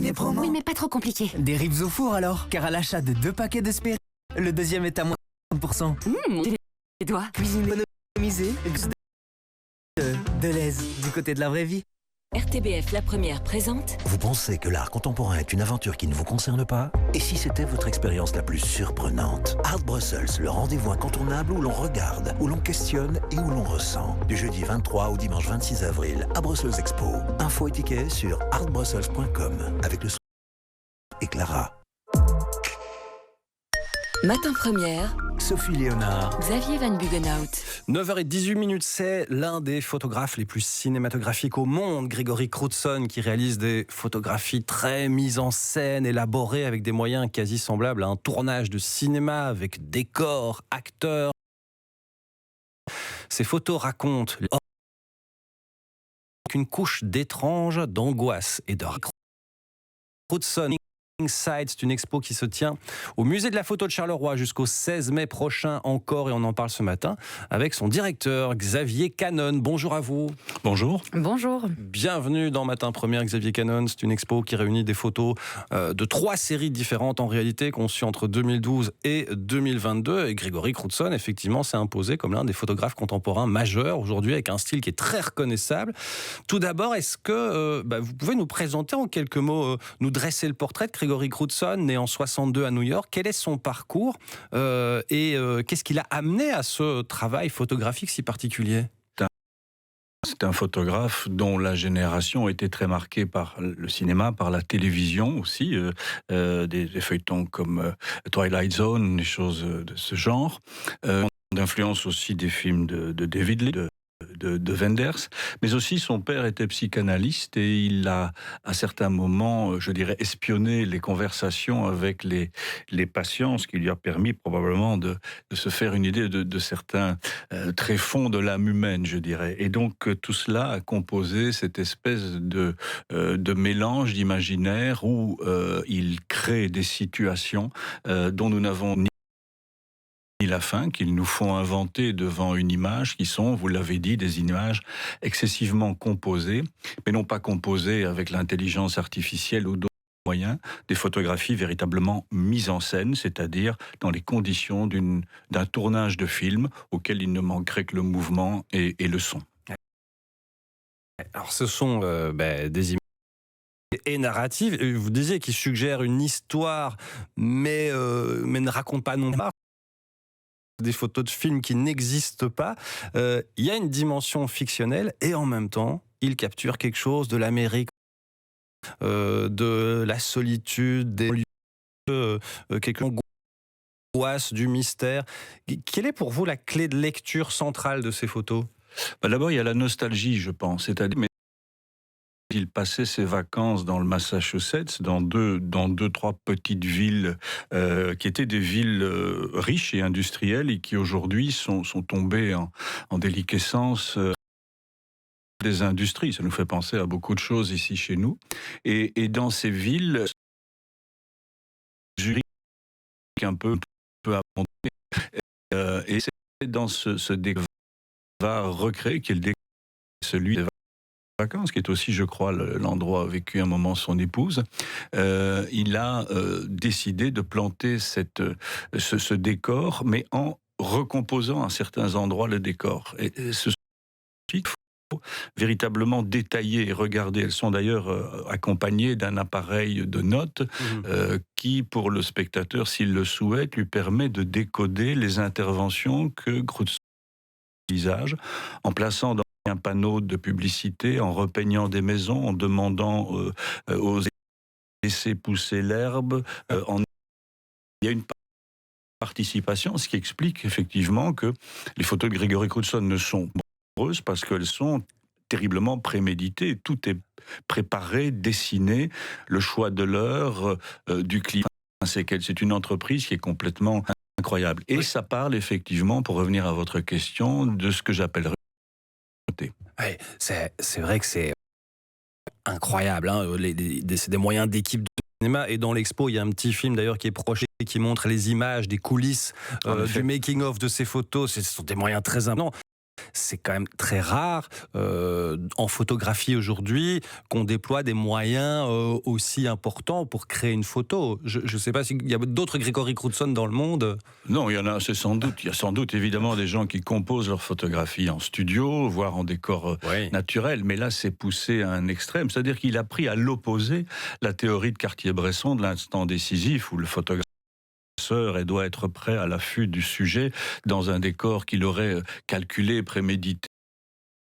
ciné-promo. Oui, mais pas trop compliqué. Des ribs au four alors, car à l'achat de 2 paquets de Spéri, le deuxième est à moins 30%. Les doigts. Cuisine économisée, de l'aise, du côté de la vraie vie. RTBF La Première présente. Vous pensez que l'art contemporain est une aventure qui ne vous concerne pas? Et si c'était votre expérience la plus surprenante? Art Brussels, le rendez-vous incontournable où l'on regarde, où l'on questionne et où l'on ressent. Du jeudi 23 au dimanche 26 avril à Brussels Expo. Info et tickets sur artbrussels.com avec le et Clara. Matin Première, Sophie Léonard. Xavier Van Bugenhout. 9h18, c'est l'un des photographes les plus cinématographiques au monde, Grégory Crewdson, qui réalise des photographies très mises en scène, élaborées avec des moyens quasi semblables à un tournage de cinéma, avec décors, acteurs. Ces photos racontent une couche d'étrange, d'angoisse et de Crewdson. Inside, c'est une expo qui se tient au musée de la photo de Charleroi jusqu'au 16 mai prochain encore, et on en parle ce matin avec son directeur Xavier Cannon. Bonjour à vous. Bonjour. Bonjour. Bienvenue dans Matin Première, Xavier Cannon. C'est une expo qui réunit des photos de 3 séries différentes en réalité, conçues entre 2012 et 2022. Et Grégory Crewdson, effectivement, s'est imposé comme l'un des photographes contemporains majeurs aujourd'hui, avec un style qui est très reconnaissable. Tout d'abord, est-ce que vous pouvez nous présenter en quelques mots, nous dresser le portrait de Grégory Crewdson, né en 62 à New York? Quel est son parcours et qu'est-ce qui l'a amené à ce travail photographique si particulier? C'est un photographe dont la génération était très marquée par le cinéma, par la télévision aussi, des feuilletons comme Twilight Zone, des choses de ce genre, d'influence aussi des films de David Leitch, de Wenders, mais aussi son père était psychanalyste et il a à certains moments, je dirais, espionné les conversations avec les patients, ce qui lui a permis probablement de se faire une idée de certains tréfonds de l'âme humaine, je dirais. Et donc tout cela a composé cette espèce de mélange d'imaginaire où il crée des situations dont nous n'avons ni la fin, qu'ils nous font inventer devant une image qui sont, vous l'avez dit, des images excessivement composées, mais non pas composées avec l'intelligence artificielle ou d'autres moyens, des photographies véritablement mises en scène, c'est-à-dire dans les conditions d'un tournage de film auquel il ne manquerait que le mouvement et le son. Alors ce sont des images et narratives, vous disiez, qui suggèrent une histoire, mais ne racontent pas non pas des photos de films qui n'existent pas. Il y a une dimension fictionnelle et en même temps, il capture quelque chose de l'Amérique, de la solitude, des lieux, quelque angoisse, du mystère. Quelle est pour vous la clé de lecture centrale de ces photos? D'abord, il y a la nostalgie, je pense. C'est-à-dire, il passait ses vacances dans le Massachusetts, dans deux, trois petites villes qui étaient des villes riches et industrielles et qui aujourd'hui sont tombées en déliquescence des industries. Ça nous fait penser à beaucoup de choses ici chez nous. Et dans ces villes, juridiques un peu abandonnées, et c'est dans ce décor va recréer, qui est le décor, celui des vacances, qui est aussi, je crois, l'endroit où a vécu un moment son épouse. Il a décidé de planter ce décor, mais en recomposant à certains endroits le décor. Et ce qu'il faut véritablement détailler et regarder. Elles sont d'ailleurs accompagnées d'un appareil de notes qui, pour le spectateur, s'il le souhaite, lui permet de décoder les interventions que Crewdson visage, en plaçant dans un panneau de publicité, en repeignant des maisons, en demandant aux laisser pousser l'herbe. Il y a une participation, ce qui explique effectivement que les photos de Grégory Crewdson ne sont pas heureuses parce qu'elles sont terriblement préméditées. Tout est préparé, dessiné, le choix de l'heure, du climat. C'est une entreprise qui est complètement incroyable. Et ça parle effectivement, pour revenir à votre question, de ce que j'appellerais. Ouais, c'est vrai que c'est incroyable. Hein. C'est des moyens d'équipe de cinéma. Et dans l'expo, il y a un petit film d'ailleurs qui est projeté, qui montre les images des coulisses du making-of de ces photos. Ce sont des moyens très importants. c'est quand même très rare en photographie aujourd'hui qu'on déploie des moyens aussi importants pour créer une photo. Je ne sais pas s'il y a d'autres Grégory Crewdson dans le monde. Non, il y en a, il y a sans doute évidemment des gens qui composent leurs photographies en studio, voire en décor naturel, mais là c'est poussé à un extrême, c'est-à-dire qu'il a pris à l'opposé la théorie de Cartier-Bresson de l'instant décisif où le photographe et doit être prêt à l'affût du sujet dans un décor qu'il aurait calculé, prémédité,